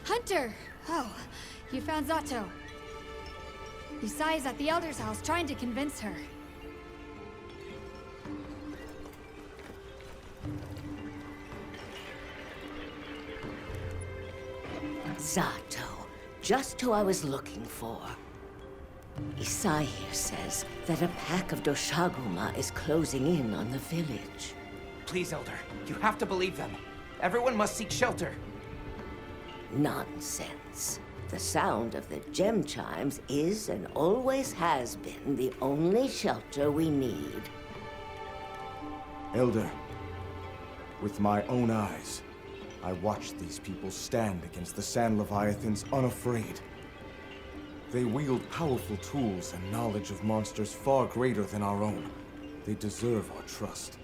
Hunter! Oh, you found Zato. Yusai is at the Elder's house trying to convince her. Zato, just who I was looking for. Isai here says that a pack of Doshaguma is closing in on the village. Please, Elder, you have to believe them. Everyone must seek shelter. Nonsense. The sound of the gem chimes is and always has been the only shelter we need. Elder, with my own eyes, I watched these people stand against the Sand Leviathans unafraid. They wield powerful tools and knowledge of monsters far greater than our own. They deserve our trust.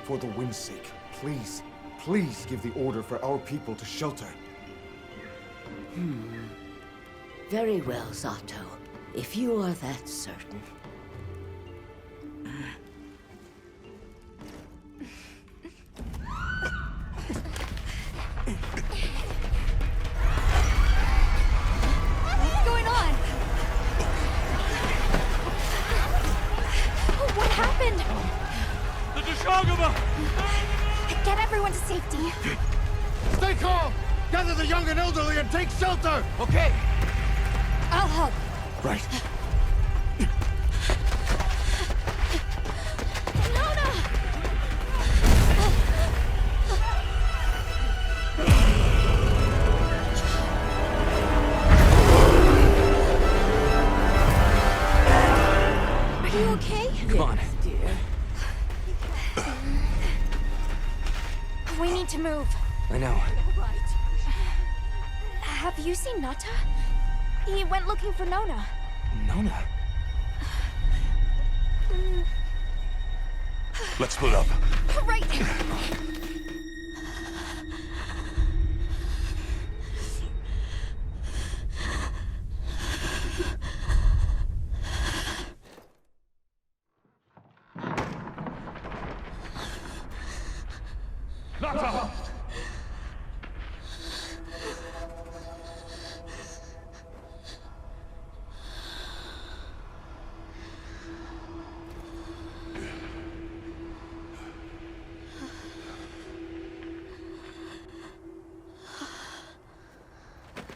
For the wind's sake, please, please give the order for our people to shelter. Very well, Zato. If you are that certain. What's going on? What happened? The Doshaguma! Get everyone to safety. Stay calm! Gather the young and elderly and take shelter! Okay. I'll help. Right. Nona! Are you okay? Come on. Dear. We need to move. I know. Have you seen Nata? He went looking for Nona. Nona? Let's split up. Right! Nata!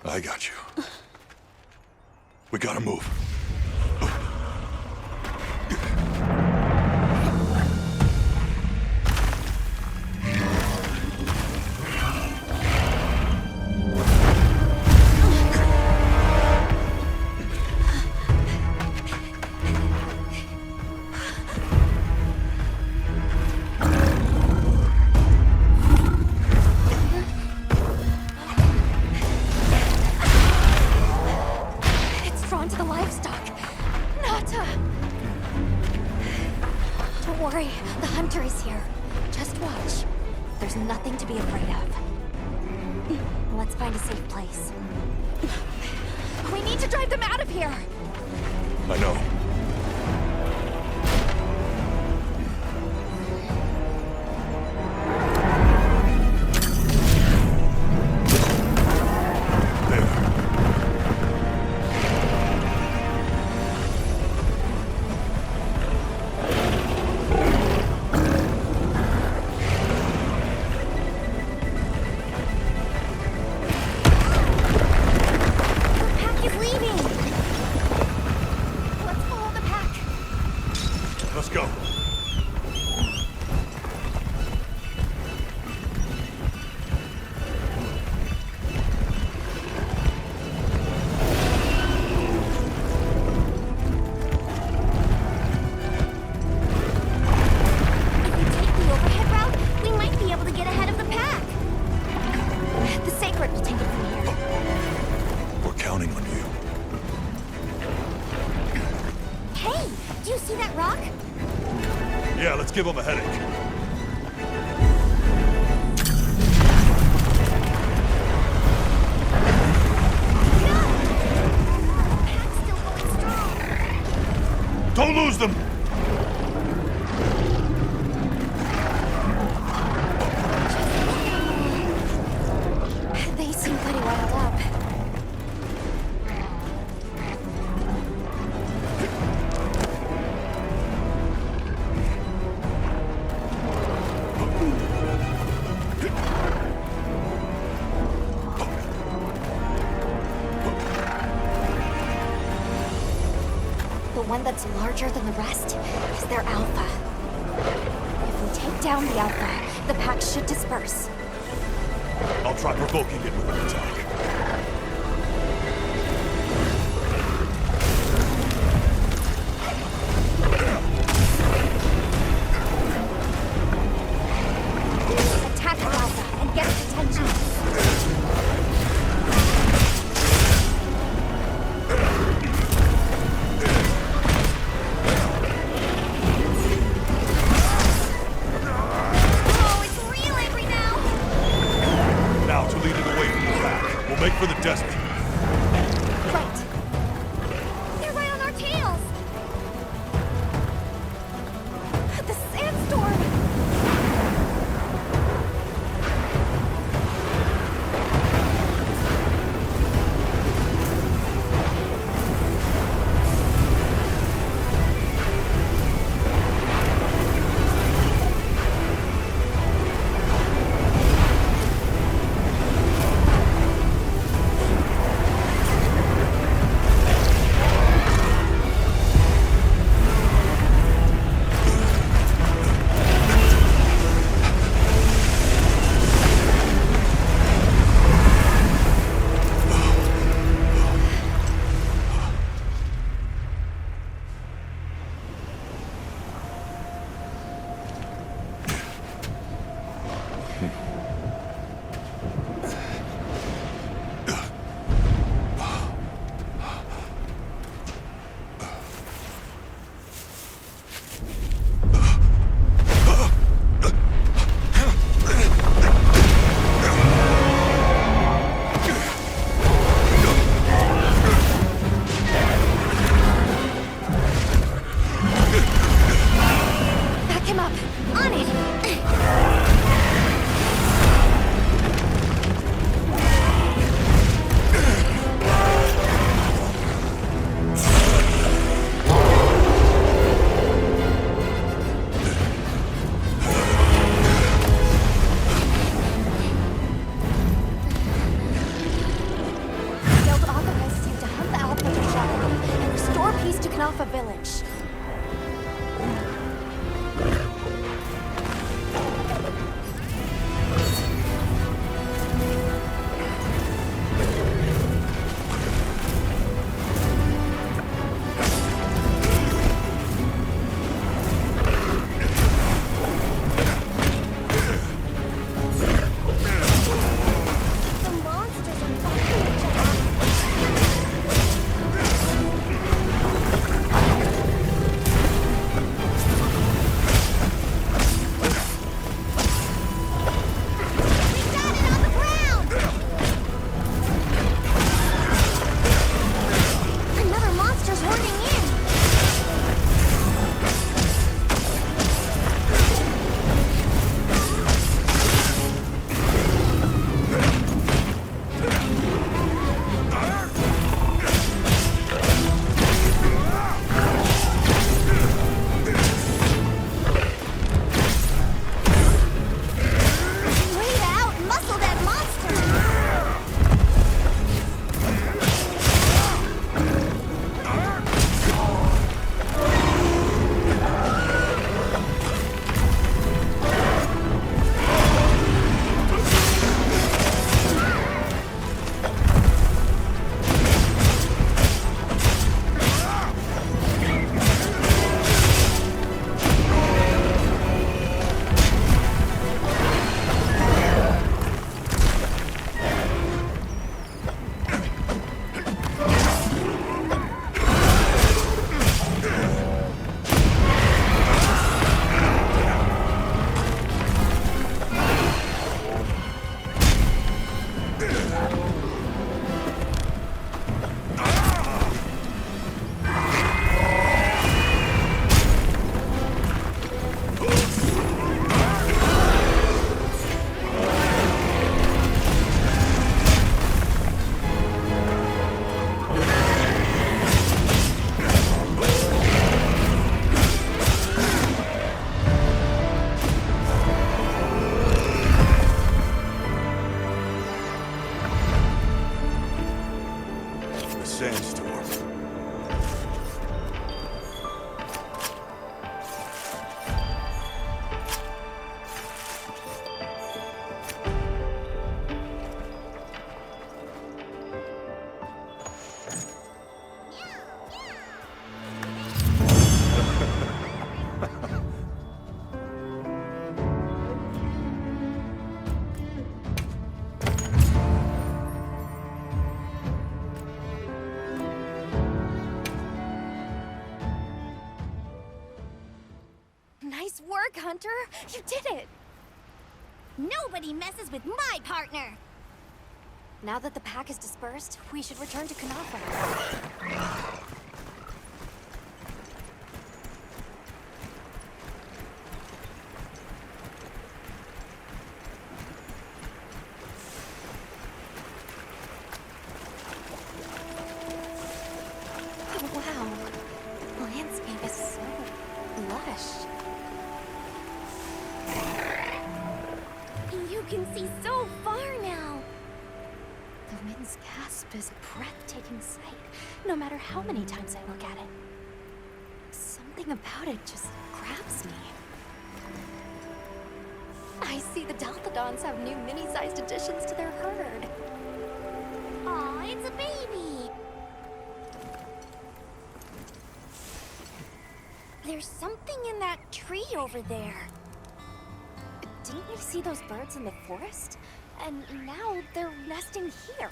I got you. We gotta move. To the livestock. Nata! Don't worry, the hunter is here. Just watch. There's nothing to be afraid of. Let's find a safe place. We need to drive them out of here! I know. Let's go. Yeah, let's give him a headache. Don't lose them! They seem pretty wild. one that's larger than the rest is their alpha. If we take down the alpha, the pack should disperse. I'll try provoking it with an attack. Attack the alpha and get its attention. Oh, it's real angry now! Now to lead it away from the pack. We'll make for the desert. Right. They're right on our tails! The sandstorm! Hunter! You did it! Nobody messes with my partner! Now that the pack is dispersed, we should return to Kunafa. Oh, wow. The landscape is so lush. You can see so far now! The wind's gasp is a breathtaking sight, no matter how many times I look at it. Something about it just grabs me. I see the Dalthodons have new mini-sized additions to their herd. Aw, it's a baby! There's something in that tree over there. Didn't you see those birds in the forest? And now they're nesting here.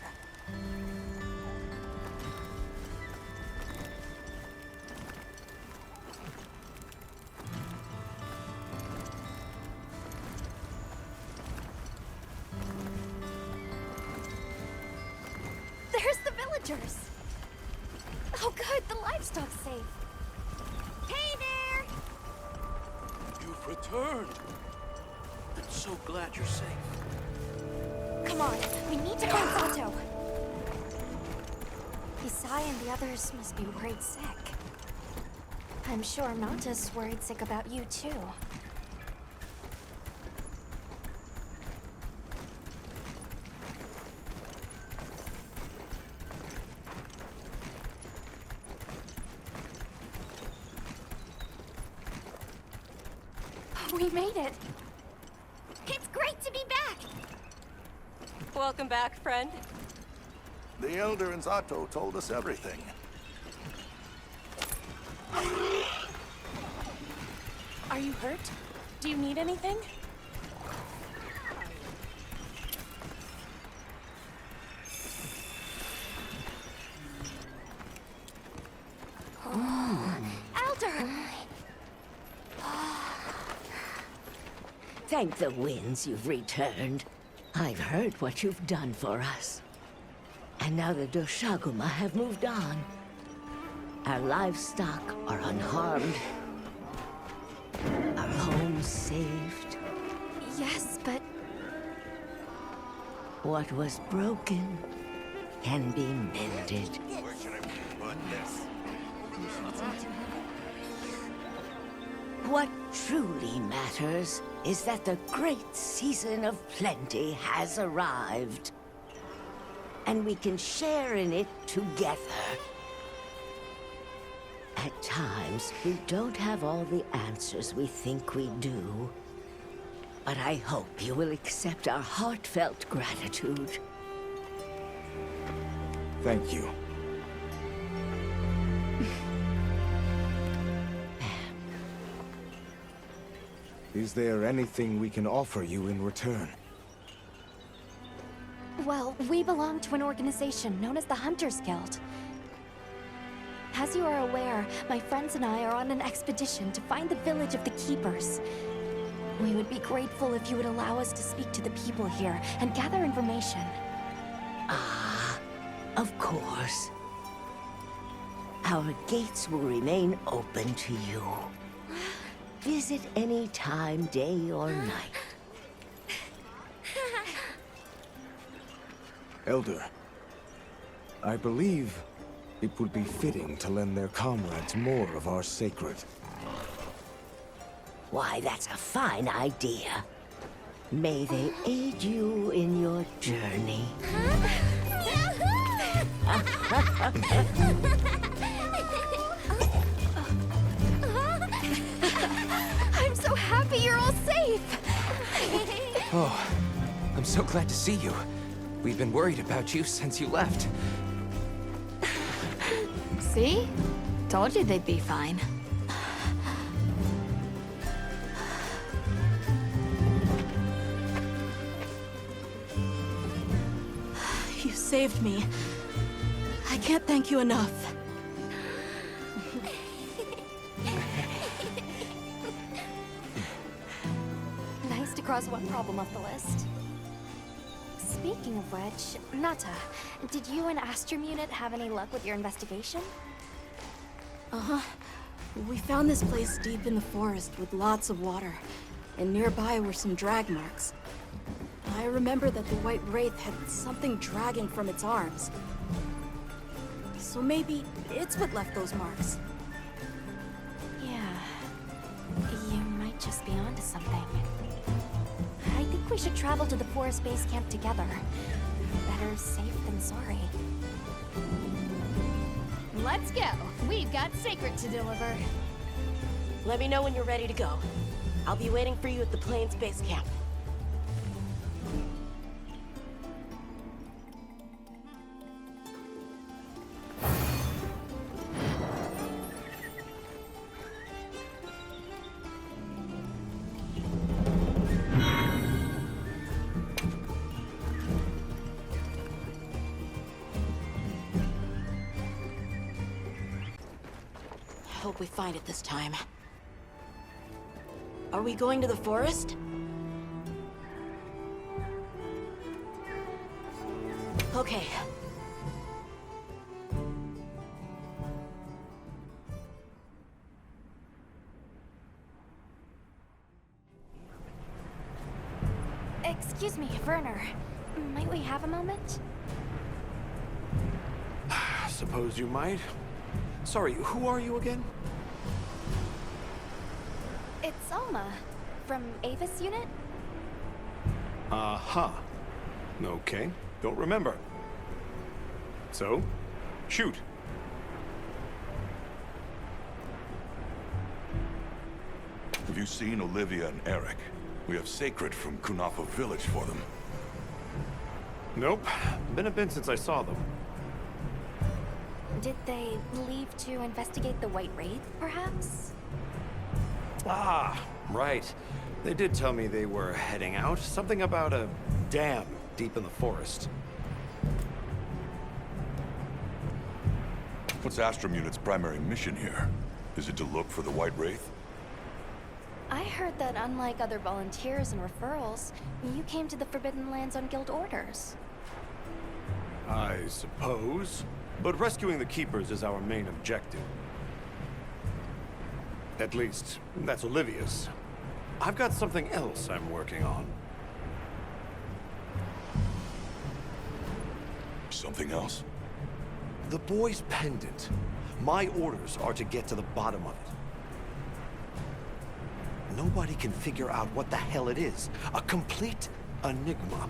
There's the villagers! Oh good, the livestock's safe. Hey there! You've returned. I'm so glad you're safe. Come on, we need to find Sato. Isai and the others must be worried sick. I'm sure Nanta's worried sick about you too. We made it! It's great to be back! Welcome back, friend. The Elder and Zato told us everything. Are you hurt? Do you need anything? Elder! Thank the winds you've returned. I've heard what you've done for us. And now the Doshaguma have moved on. Our livestock are unharmed. Our homes saved. Yes, but What was broken can be mended. Where should I put this? What truly matters is that the great season of plenty has arrived. And we can share in it together. At times, we don't have all the answers we think we do. But I hope you will accept our heartfelt gratitude. Thank you. Is there anything we can offer you in return? well, we belong to an organization known as the Hunters Guild. As you are aware, my friends and I are on an expedition to find the village of the Keepers. We would be grateful if you would allow us to speak to the people here and gather information. Ah, of course. Our gates will remain open to you. Visit any time, day or night. Elder, I believe it would be fitting to lend their comrades more of our sacred. Why, that's a fine idea. May they aid you in your journey. I'm so happy you're all safe! Oh, I'm so glad to see you. We've been worried about you since you left. See? Told you they'd be fine. You saved me. I can't thank you enough. cross one problem off the list. Speaking of which, Nata, did you and Astrum Unit have any luck with your investigation? Uh-huh. We found this place deep in the forest with lots of water, and nearby were some drag marks. I remember that the White Wraith had something dragging from its arms. So maybe it's what left those marks. Yeah. You might just be onto something. I think we should travel to the forest base camp together. Better safe than sorry. Let's go. We've got Sacred to deliver. Let me know when you're ready to go. I'll be waiting for you at the Plains base camp. Hope we find it this time. Are we going to the forest? Okay. Excuse me, Werner. Might we have a moment? Suppose you might. Sorry, who are you again? It's Alma, from Avis Unit. Uh-huh. Okay, don't remember. So, shoot. Have you seen Olivia and Eric? We have Sacred from Kunafa Village for them. Nope. Been a bit since I saw them. Did they leave to investigate the White Wraith, perhaps? Ah, right. They did tell me they were heading out. Something about a dam deep in the forest. What's Astrum Unit's primary mission here? Is it to look for the White Wraith? I heard that unlike other volunteers and referrals, you came to the Forbidden Lands on guild orders. I suppose. But rescuing the Keepers is our main objective. At least, that's Olivia's. I've got something else I'm working on. Something else? The boy's pendant. My orders are to get to the bottom of it. Nobody can figure out what the hell it is. A complete enigma.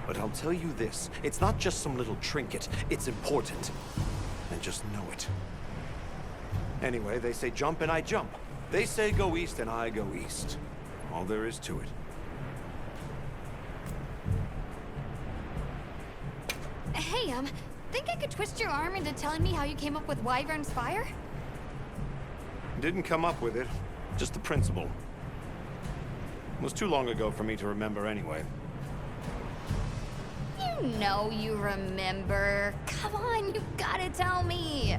But I'll tell you this, it's not just some little trinket, it's important. And just know it. Anyway, they say jump and I jump. They say go east and I go east. All there is to it. Hey, think I could twist your arm into telling me how you came up with Wyvern's Fire? Didn't come up with it, just the principle. It was too long ago for me to remember anyway. You know you remember. Come on, you gotta tell me.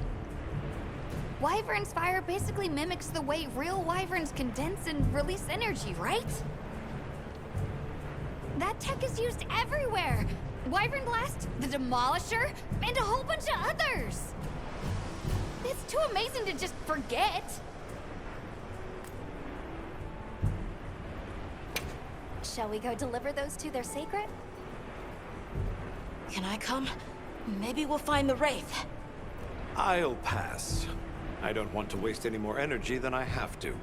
Wyvern's Fire basically mimics the way real wyverns condense and release energy, right? That tech is used everywhere. Wyvern Blast, the Demolisher, and a whole bunch of others. It's too amazing to just forget. Shall we go deliver those to their sacred? Can I come? Maybe we'll find the Wraith. I'll pass. I don't want to waste any more energy than I have to.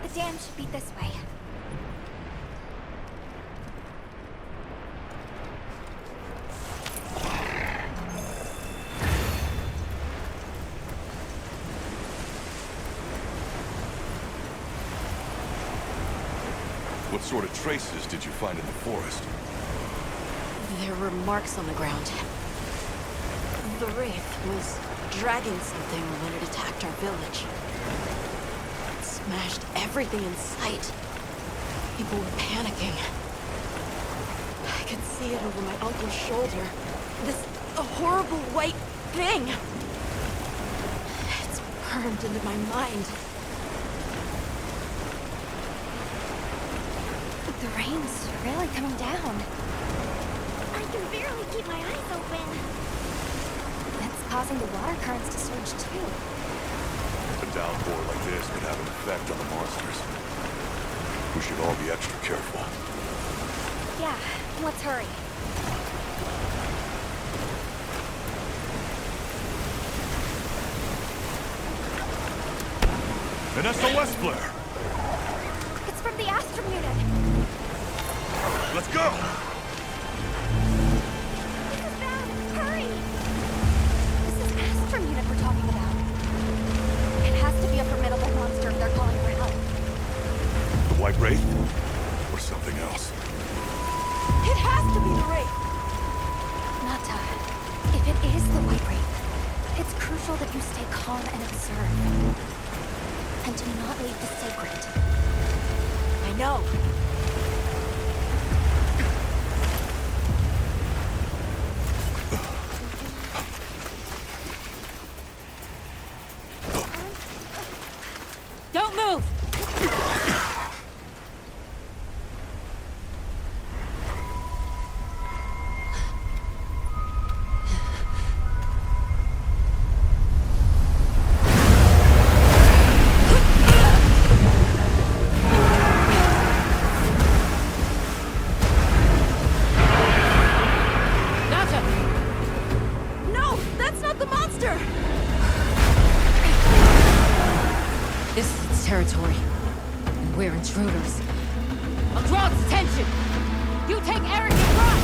The dam should be this way. What sort of traces did you find in the forest? There were marks on the ground. The Wraith was dragging something when it attacked our village. It smashed everything in sight. People were panicking. I could see it over my uncle's shoulder. This horrible white thing. burned into my mind. The rain's really coming down. I can barely keep my eyes open. It's causing the water currents to surge too. A downpour like this could have an effect on the monsters. We should all be extra careful. Yeah, let's hurry. An SOS flare! It's from the Astrum unit. Let's go! This is bad. Hurry! This is Astrum unit we're talking about. It has to be a formidable monster if they're calling for help. The White Wraith? Or something else? It has to be the Wraith! Nata, if it is the White Wraith, it's crucial that you stay calm and observe. And do not leave the sacred. I know. Don't move! No! That's not the monster! This is its territory, and we're intruders. I'll draw its attention! You take Eric and run!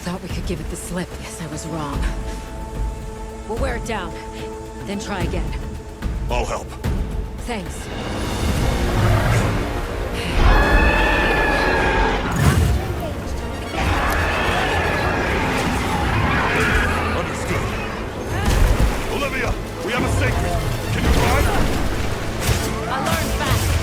Thought we could give it the slip. Guess I was wrong. We'll wear it down, then try again. I'll help. Thanks. Understood. Olivia, we have a sacred. Can you drive? I learned fast.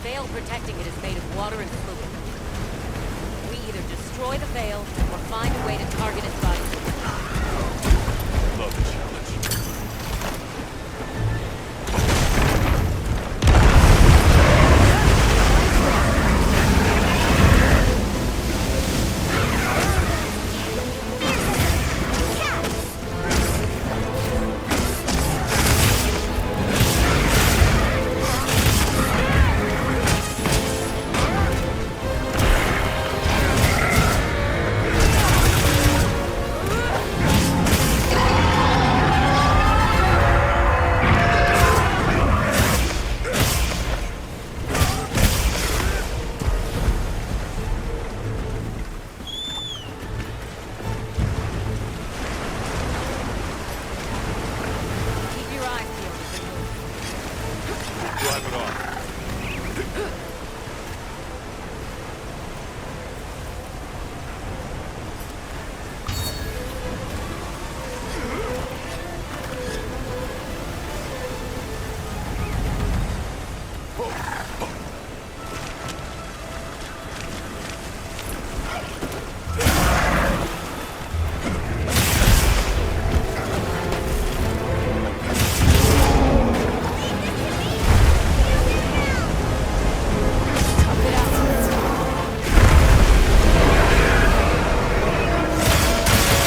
veil protecting it is made of water and fluid. We either destroy the veil, or find a way to target its body. Love the challenge. Keep your eyes peeled as they move. Drive it on.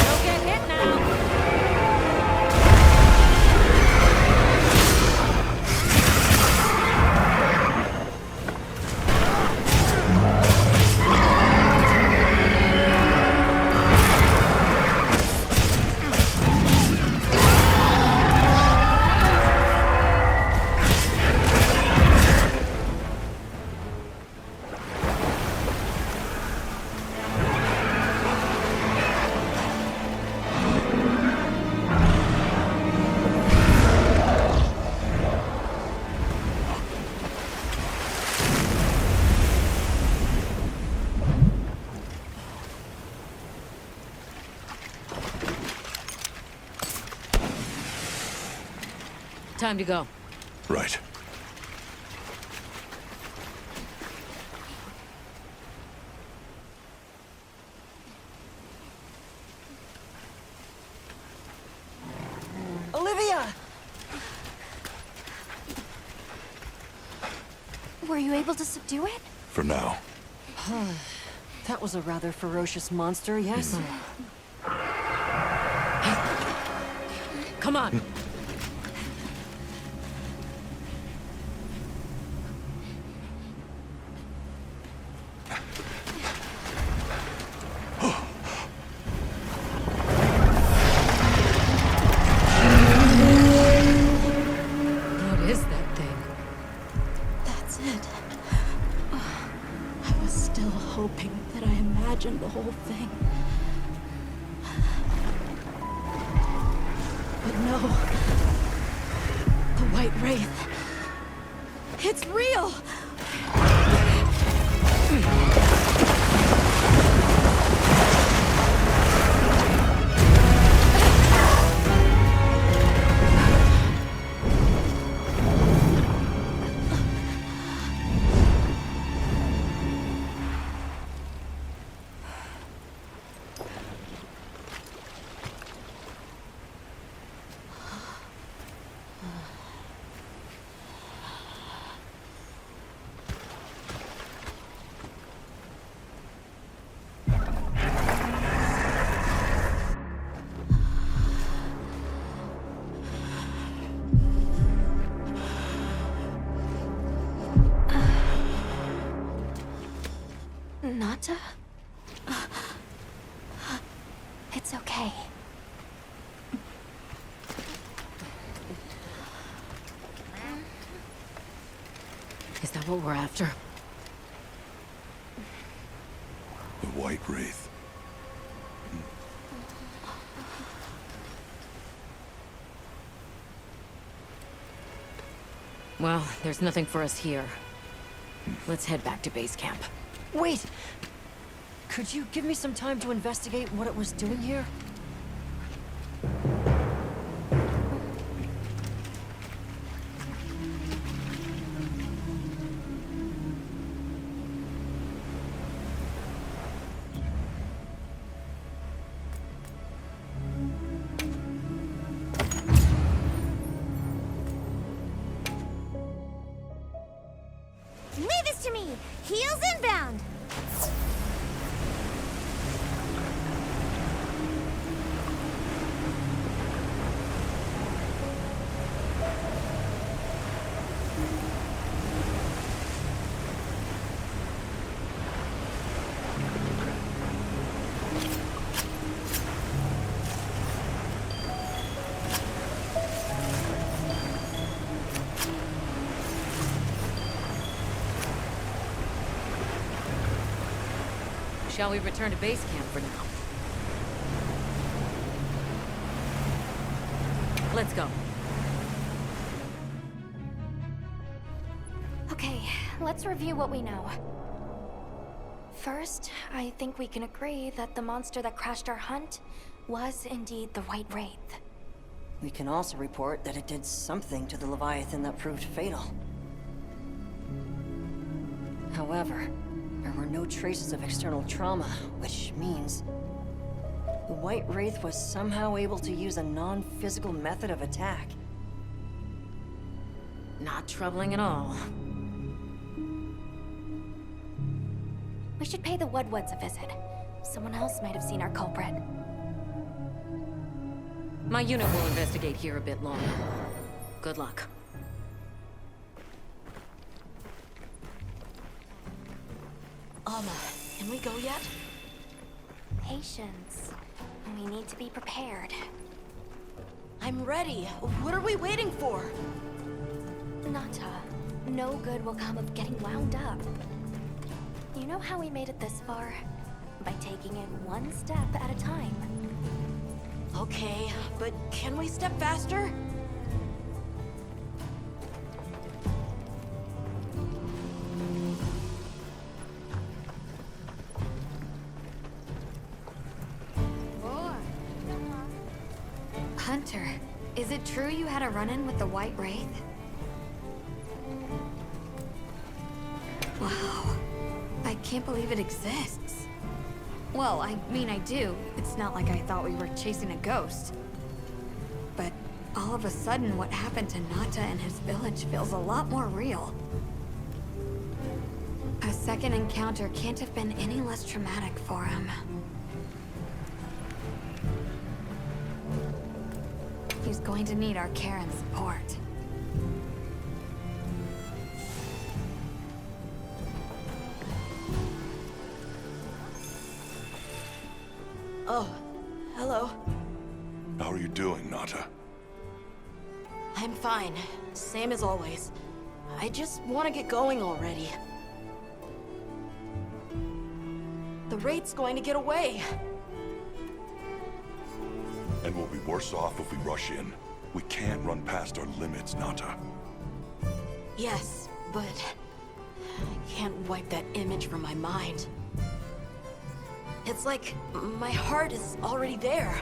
Don't get hit now! Time to go. Right. Olivia! Were you able to subdue it? For now. That was a rather ferocious monster, yes? Come on! What is that thing? That's it. I was still hoping that I imagined the whole thing. But no. The White Wraith. It's real! Nata? It's okay. Is that what we're after? The White Wraith. Well, there's nothing for us here. Let's head back to base camp. Wait! Could you give me some time to investigate what it was doing here? Relay this to me! Heels inbound! Shall we return to base camp for now? Let's go. Okay, let's review what we know. First, I think we can agree that the monster that crashed our hunt was indeed the White Wraith. We can also report that it did something to the Leviathan that proved fatal. However, there were no traces of external trauma, which means the White Wraith was somehow able to use a non-physical method of attack. Not troubling at all. We should pay the Woodwoods a visit. Someone else might have seen our culprit. My unit will investigate here a bit longer. Good luck. Can we go yet? Patience. We need to be prepared. I'm ready. What are we waiting for? Nata, no good will come of getting wound up. You know how we made it this far? By taking it one step at a time. Okay, but can we step faster? Hunter, is it true you had a run-in with the White Wraith? Wow. I can't believe it exists. Well, I mean, I do. It's not like I thought we were chasing a ghost. But all of a sudden, what happened to Nata and his village feels a lot more real. A second encounter can't have been any less traumatic for him. He's going to need our care and support. Oh, hello. How are you doing, Nata? I'm fine. Same as always. I just want to get going already. The Wraith's going to get away. And we'll be worse off if we rush in. We can't run past our limits, Nata. Yes, but I can't wipe that image from my mind. It's like my heart is already there,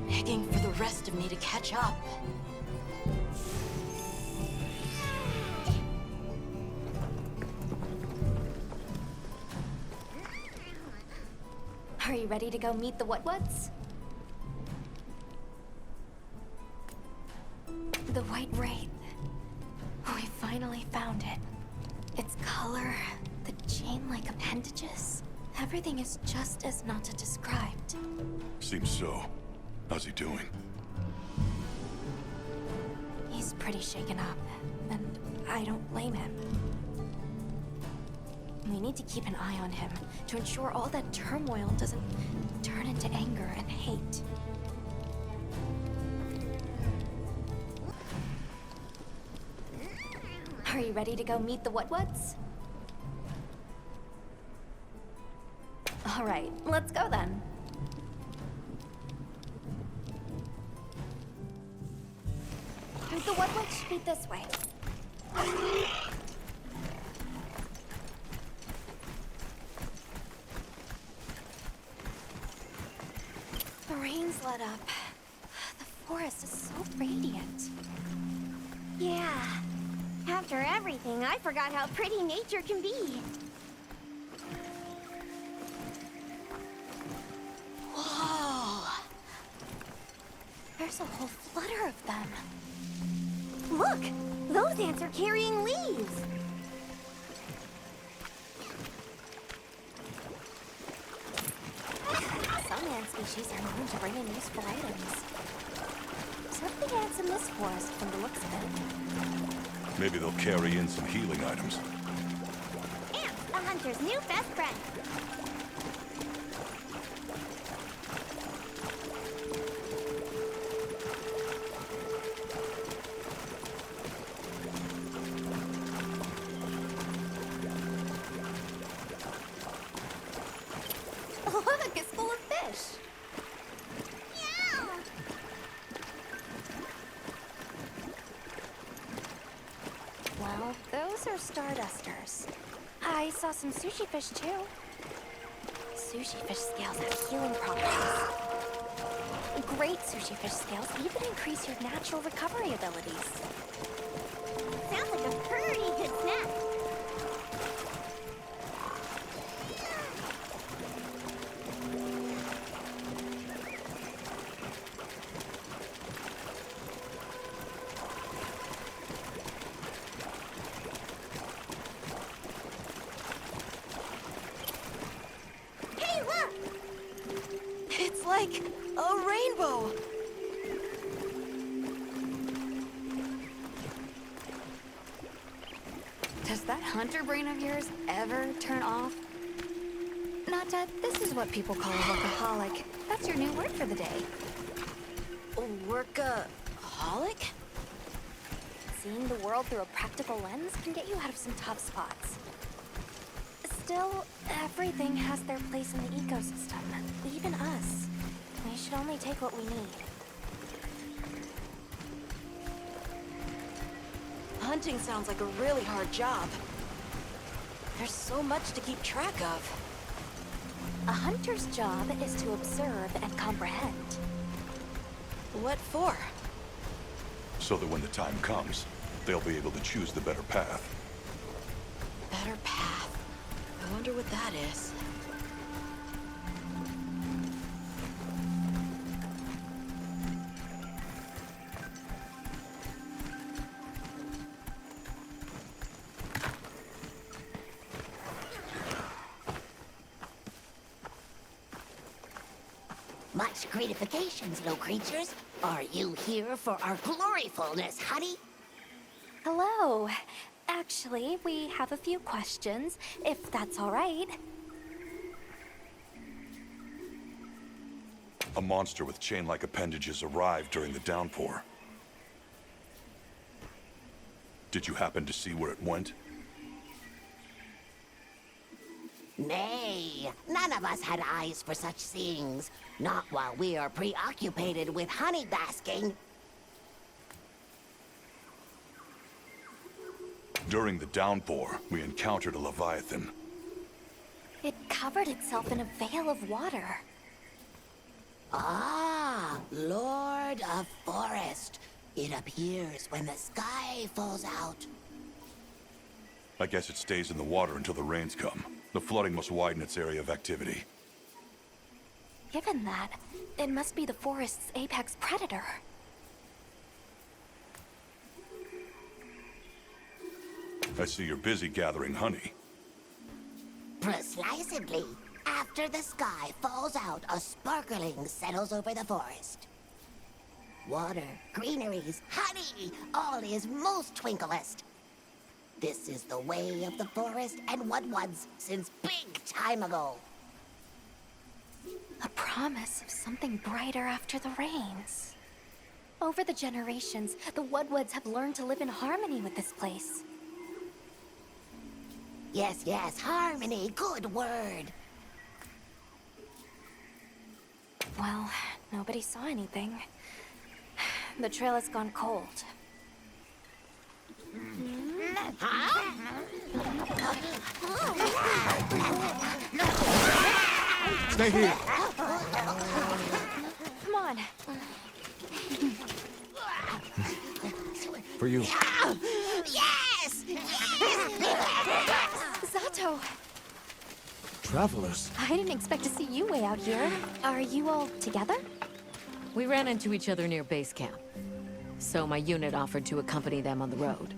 begging for the rest of me to catch up. Are you ready to go meet the Woodwoods? The White Wraith. We finally found it. Its color, the chain-like appendages. Everything is just as Nata described. Seems so. How's he doing? He's pretty shaken up, and I don't blame him. We need to keep an eye on him to ensure all that turmoil doesn't turn into anger and hate. Are you ready to go meet the Woodwoods? All right, let's go then. The Woodwoods should be this way. The rain's let up. The forest is so radiant. Yeah. After everything, I forgot how pretty nature can be. Whoa! There's a whole flutter of them. Look! Those ants are carrying leaves! species are known to bring in useful items. Something ants in this forest from the looks of it. Maybe they'll carry in some healing items. Ants, a hunter's new best friend. Look, it's full of fish. Well, those are stardusters. I saw some sushi fish too. Sushi fish scales have healing properties. Great sushi fish scales even increase your natural recovery abilities. Sounds like a pretty good snack. Hey, look! It's like a rainbow. Does that hunter brain of yours ever turn off? Nata, this is what people call a workaholic. That's your new word for the day. Workaholic? Seeing the world through a practical lens can get you out of some tough spots. Still, everything has their place in the ecosystem, even us. We should only take what we need. Hunting sounds like a really hard job. There's so much to keep track of. A hunter's job is to observe and comprehend. What for? So that when the time comes, they'll be able to choose the better path. Better path. I wonder what that is. Much gratifications, little creatures. Are you here for our gloryfulness, honey? Hello. Actually, we have a few questions, if that's all right. A monster with chain-like appendages arrived during the downpour. Did you happen to see where it went? Nay, none of us had eyes for such things. Not while we are preoccupied with honey basking. During the downpour, we encountered a leviathan. It covered itself in a veil of water. Ah, Lord of Forest. It appears when the sky falls out. I guess it stays in the water until the rains come. The flooding must widen its area of activity. Given that, it must be the forest's apex predator. I see you're busy gathering honey. Precisely. After the sky falls out, a sparkling settles over the forest. Water, greeneries, honey, all is most twinklest. This is the way of the forest and what was since big time ago. A promise of something brighter after the rains. Over the generations, the Woodwoods have learned to live in harmony with this place. Yes, yes, harmony, good word. Well, nobody saw anything. The trail has gone cold. Stay here. Come on. For you. Yes! Zato! Travelers. I didn't expect to see you way out here. Are you all together? We ran into each other near base camp. So my unit offered to accompany them on the road.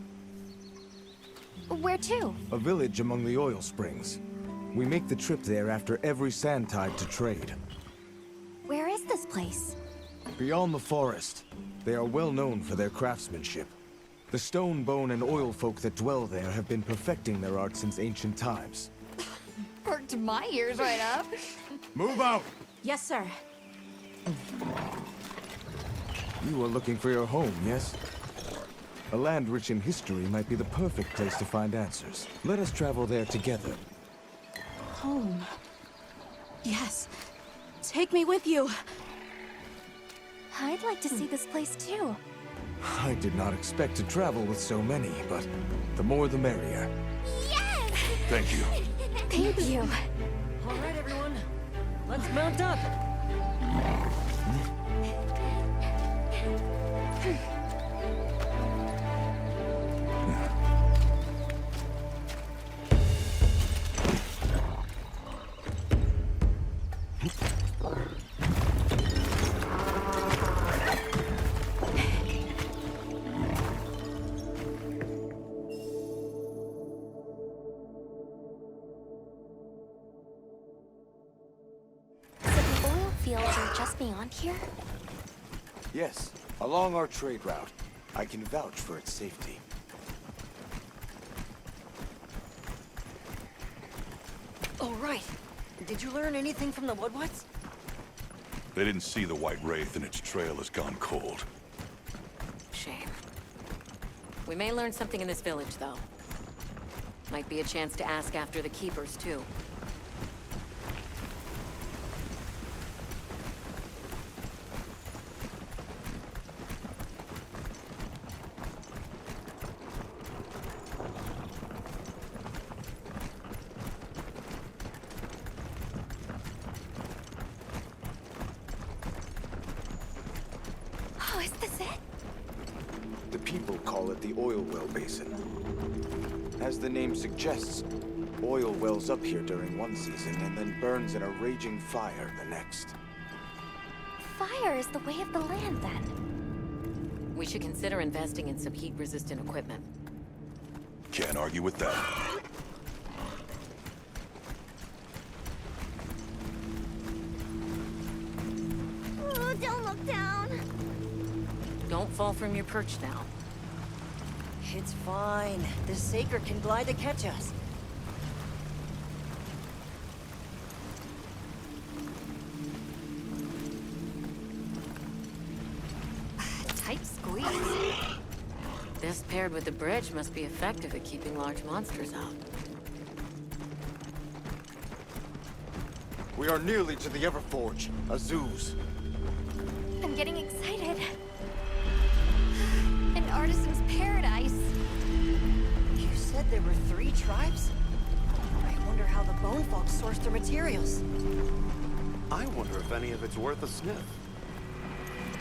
Where to? A village among the oil springs. We make the trip there after every sand tide to trade. Where this place? Beyond the forest, they are well known for their craftsmanship. The stone, bone, and oil folk that dwell there have been perfecting their art since ancient times. Perked my ears right up. Move out! Yes, sir. You are looking for your home, yes? A land rich in history might be the perfect place to find answers. Let us travel there together. Home. Yes. Take me with you. I'd like to see this place too. I did not expect to travel with so many, but the more the merrier. Yes! Thank you. Thank you. All right, everyone. Let's mount up. So the oil fields are just beyond here? Yes, along our trade route. I can vouch for its safety. All right. Did you learn anything from the Woodwoods? They didn't see the White Wraith and its trail has gone cold. Shame. We may learn something in this village, though. Might be a chance to ask after the Keepers, too. Oh, is this it? The people call it the oil well basin. As the name suggests, oil wells up here during one season and then burns in a raging fire the next. Fire is the way of the land, then. We should consider investing in some heat-resistant equipment. Can't argue with that. Oh, don't look down. Don't fall from your perch now. It's fine. The Saker can glide to catch us. Tight squeeze. This paired with the bridge must be effective at keeping large monsters out. We are nearly to the Everforge, Azuz. I'm getting excited. An artisan's paradise. You said there were 3 tribes? I wonder how the bone folk source their materials. I wonder if any of it's worth a sniff.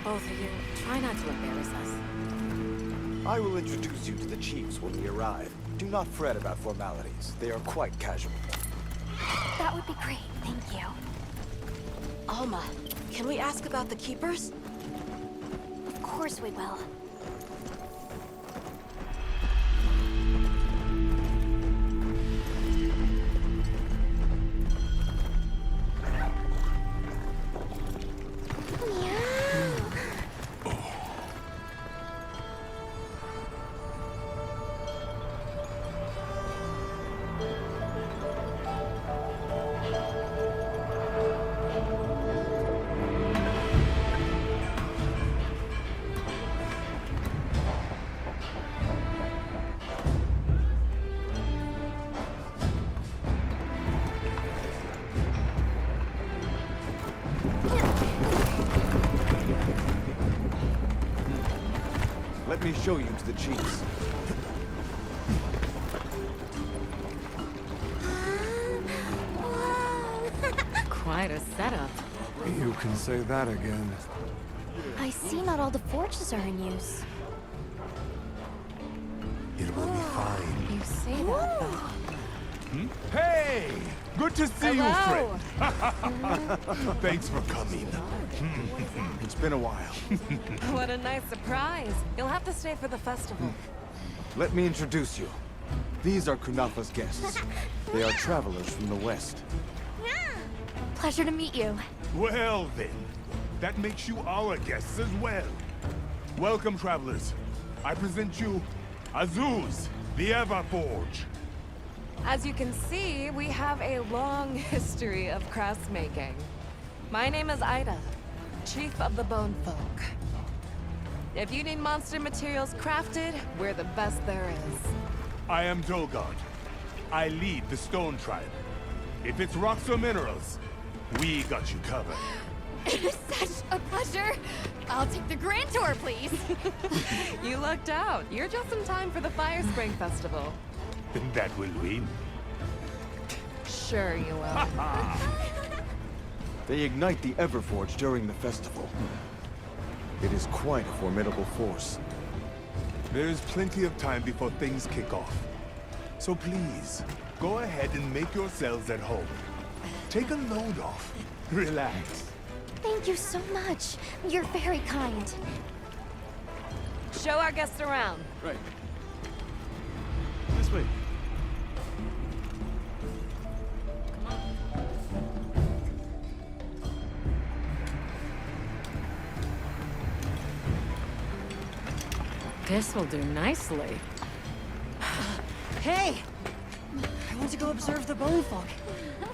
Both of you, try not to embarrass us. I will introduce you to the chiefs when we arrive. Do not fret about formalities. They are quite casual. That would be great, thank you. Alma, can we ask about the Keepers? Of course we will. Let me show you to the chiefs. Quite a setup. You can say that again. I see not all the forges are in use. It will be fine. You say that, though. Hey! Good to see Hello. you, friend. Thanks for coming. It's been a while. What a nice surprise. You'll have to stay for the festival. Let me introduce you. These are Kunafa's guests. They are travelers from the west. Pleasure to meet you. Well then, that makes you our guests as well. Welcome, travelers. I present you Azuz, the Everforge. As you can see, we have a long history of crafts making. My name is Ida, Chief of the Bone Folk. If you need monster materials crafted, we're the best there is. I am Dolgard. I lead the Stone Tribe. If it's rocks or minerals, we got you covered. It is such a pleasure. I'll take the grand tour, please. You lucked out. You're just in time for the Fire Spring Festival. Then that will win. Sure you will. They ignite the Everforge during the festival. It is quite a formidable force. There is plenty of time before things kick off. So please, go ahead and make yourselves at home. Take a load off. Relax. Thank you so much. You're very kind. Show our guests around. Right. This way. This will do nicely. Hey! I want to go observe the bone folk.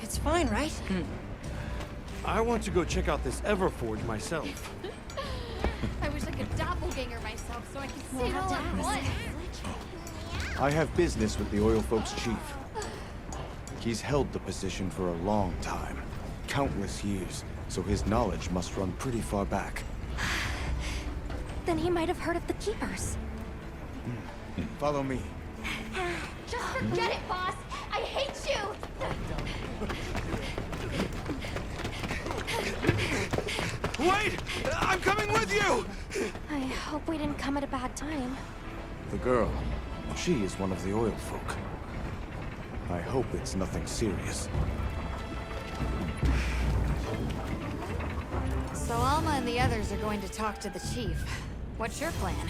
It's fine, right? I want to go check out this Everforge myself. I wish I could doppelganger myself so I could see it all at once. I have business with the Oil Folks' chief. He's held the position for a long time. Countless years, so his knowledge must run pretty far back. Then he might have heard of the Keepers. Follow me. Just forget it, boss! I hate you! Wait! I'm coming with you! I hope we didn't come at a bad time. The girl, she is one of the Oil Folk. I hope it's nothing serious. So Alma and the others are going to talk to the chief. What's your plan?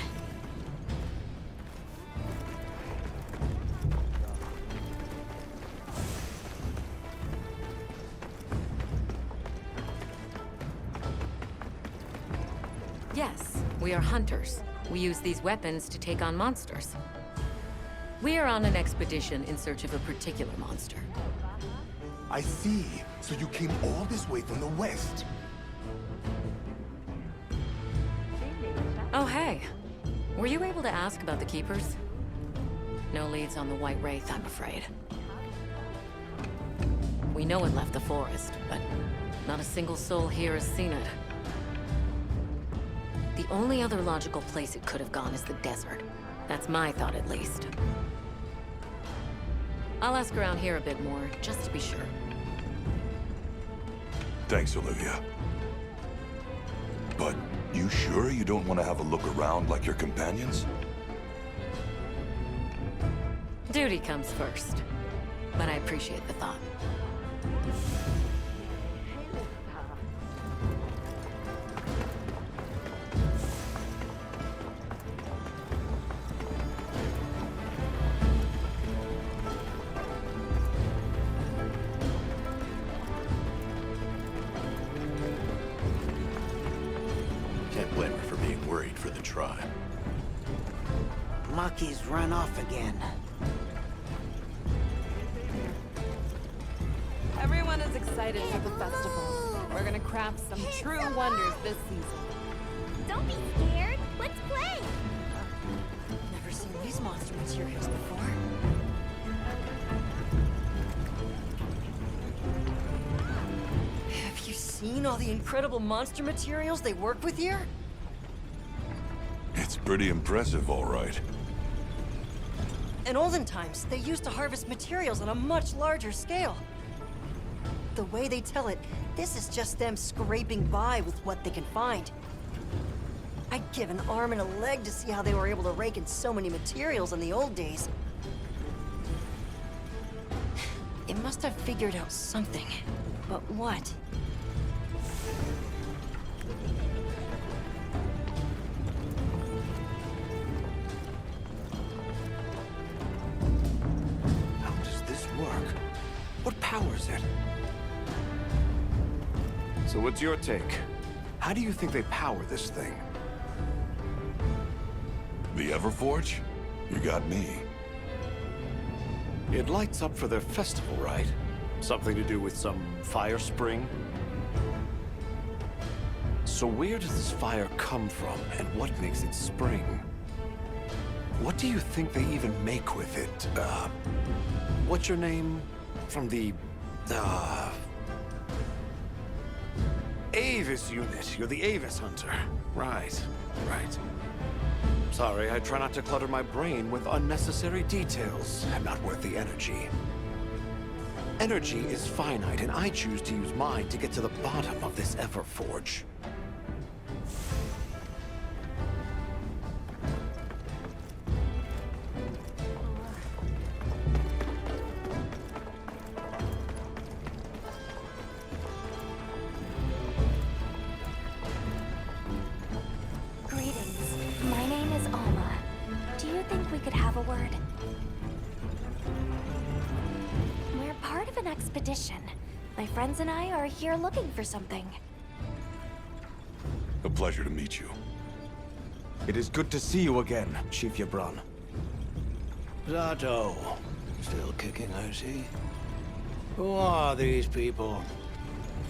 Yes, we are hunters. We use these weapons to take on monsters. We are on an expedition in search of a particular monster. I see. So you came all this way from the west. Oh, hey. Were you able to ask about the Keepers? No leads on the White Wraith, I'm afraid. We know it left the forest, but not a single soul here has seen it. The only other logical place it could have gone is the desert. That's my thought, at least. I'll ask around here a bit more, just to be sure. Thanks, Olivia. But you sure you don't want to have a look around like your companions? Duty comes first. But I appreciate the thought. Can't blame her for being worried for the tribe. Maki's run off again. Everyone is excited for the festival. We're gonna craft some true wonders this season. Don't be scared. Let's play. Never seen these monster materials before. Have you seen all the incredible monster materials they work with here? It's pretty impressive, all right. In olden times, they used to harvest materials on a much larger scale. The way they tell it, this is just them scraping by with what they can find. I'd give an arm and a leg to see how they were able to rake in so many materials in the old days. It must have figured out something. But what? How does this work? What powers it? So what's your take? How do you think they power this thing? The Everforge? You got me. It lights up for their festival, right? Something to do with some fire spring? So where does this fire come from, and what makes it spring? What do you think they even make with it? What's your name? From the, Avis unit. You're the Avis hunter. Right. Sorry, I try not to clutter my brain with unnecessary details. I'm not worth the energy. Energy is finite, and I choose to use mine to get to the bottom of this Everforge. Greetings. My name is Alma. Do you think we could have a word? We're part of an expedition. My friends and I are here looking for something. A pleasure to meet you. It is good to see you again, Chief Yabran. Zato. Still kicking, I see. Who are these people?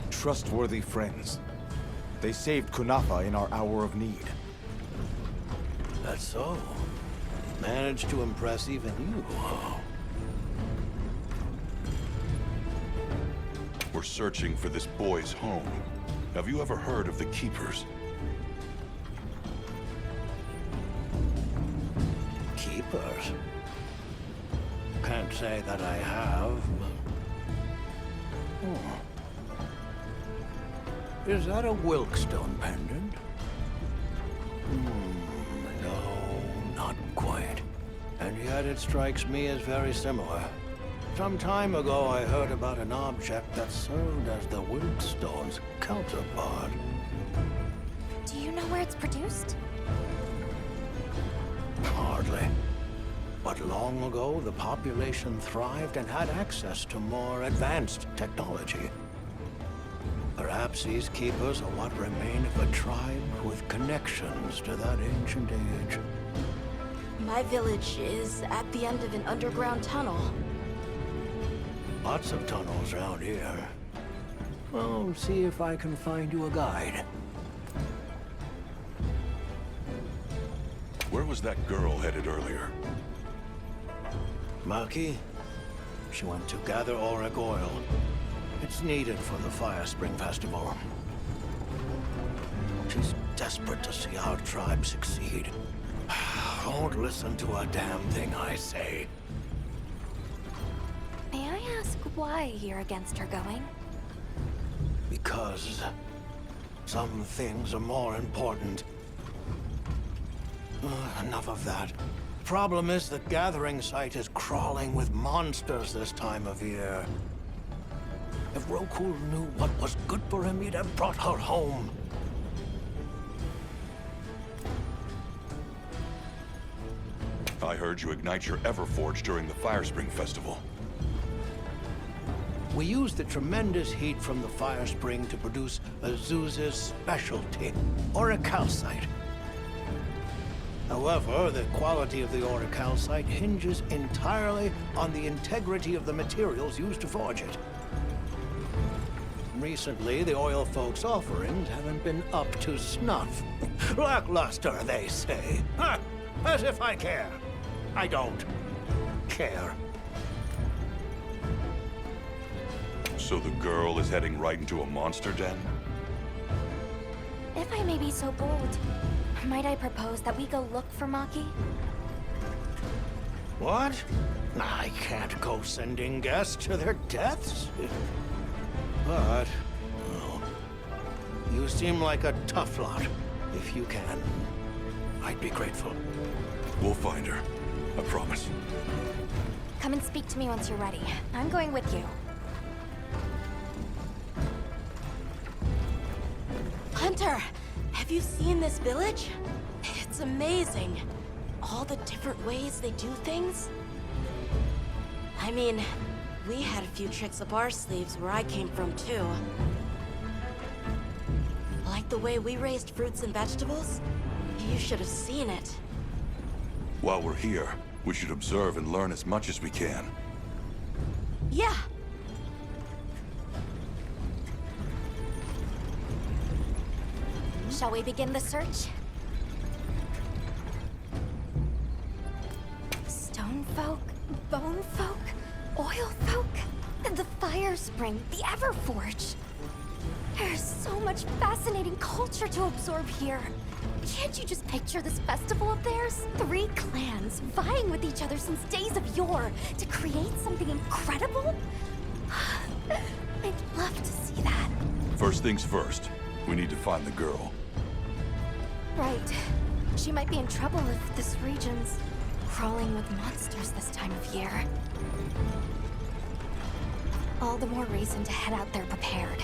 Trustworthy friends. They saved Kunafa in our hour of need. That's so. Managed to impress even you, huh? We're searching for this boy's home. Have you ever heard of the Keepers? Keepers? Can't say that I have. Is that a Wilkstone pendant? No, not quite. And yet it strikes me as very similar. Some time ago I heard about an object that served as the Wilkstone's counterpart. Do you know where it's produced? Hardly. But long ago, the population thrived and had access to more advanced technology. Perhaps these keepers are what remain of a tribe with connections to that ancient age. My village is at the end of an underground tunnel. Lots of tunnels around here. Well, see if I can find you a guide. Where was that girl headed earlier? Maki? She went to gather auric oil. It's needed for the Fire Spring Festival. She's desperate to see our tribe succeed. Won't listen to a damn thing I say. May I ask why you're against her going? Because some things are more important. Enough of that. Problem is the gathering site is crawling with monsters this time of year. If Rokul knew what was good for him, he'd have brought her home. I heard you ignite your Everforge during the Fire Spring Festival. We use the tremendous heat from the fire spring to produce Azuz's specialty, auricalcite. However, the quality of the auricalcite hinges entirely on the integrity of the materials used to forge it. Recently, the oil folks' offerings haven't been up to snuff. Lackluster, they say. Ha! As if I care. I don't care. So the girl is heading right into a monster den? If I may be so bold, might I propose that we go look for Maki? What? I can't go sending guests to their deaths. But, well, you seem like a tough lot. If you can, I'd be grateful. We'll find her. I promise. Come and speak to me once you're ready. I'm going with you. Hunter, have you seen this village? It's amazing. All the different ways they do things. I mean, we had a few tricks up our sleeves where I came from, too. Like The way we raised fruits and vegetables? You should have seen it. While we're here, we should observe and learn as much as we can. Yeah. Shall we begin the search? Stone folk, bone folk, oil folk, and the fire spring, the Everforge. There's so much fascinating culture to absorb here. Can't you just picture this festival of theirs? 3 clans vying with each other since days of yore to create something incredible? I'd love to see that. First things first, we need to find the girl. Right. She might be in trouble if this region's crawling with monsters this time of year. All the more reason to head out there prepared.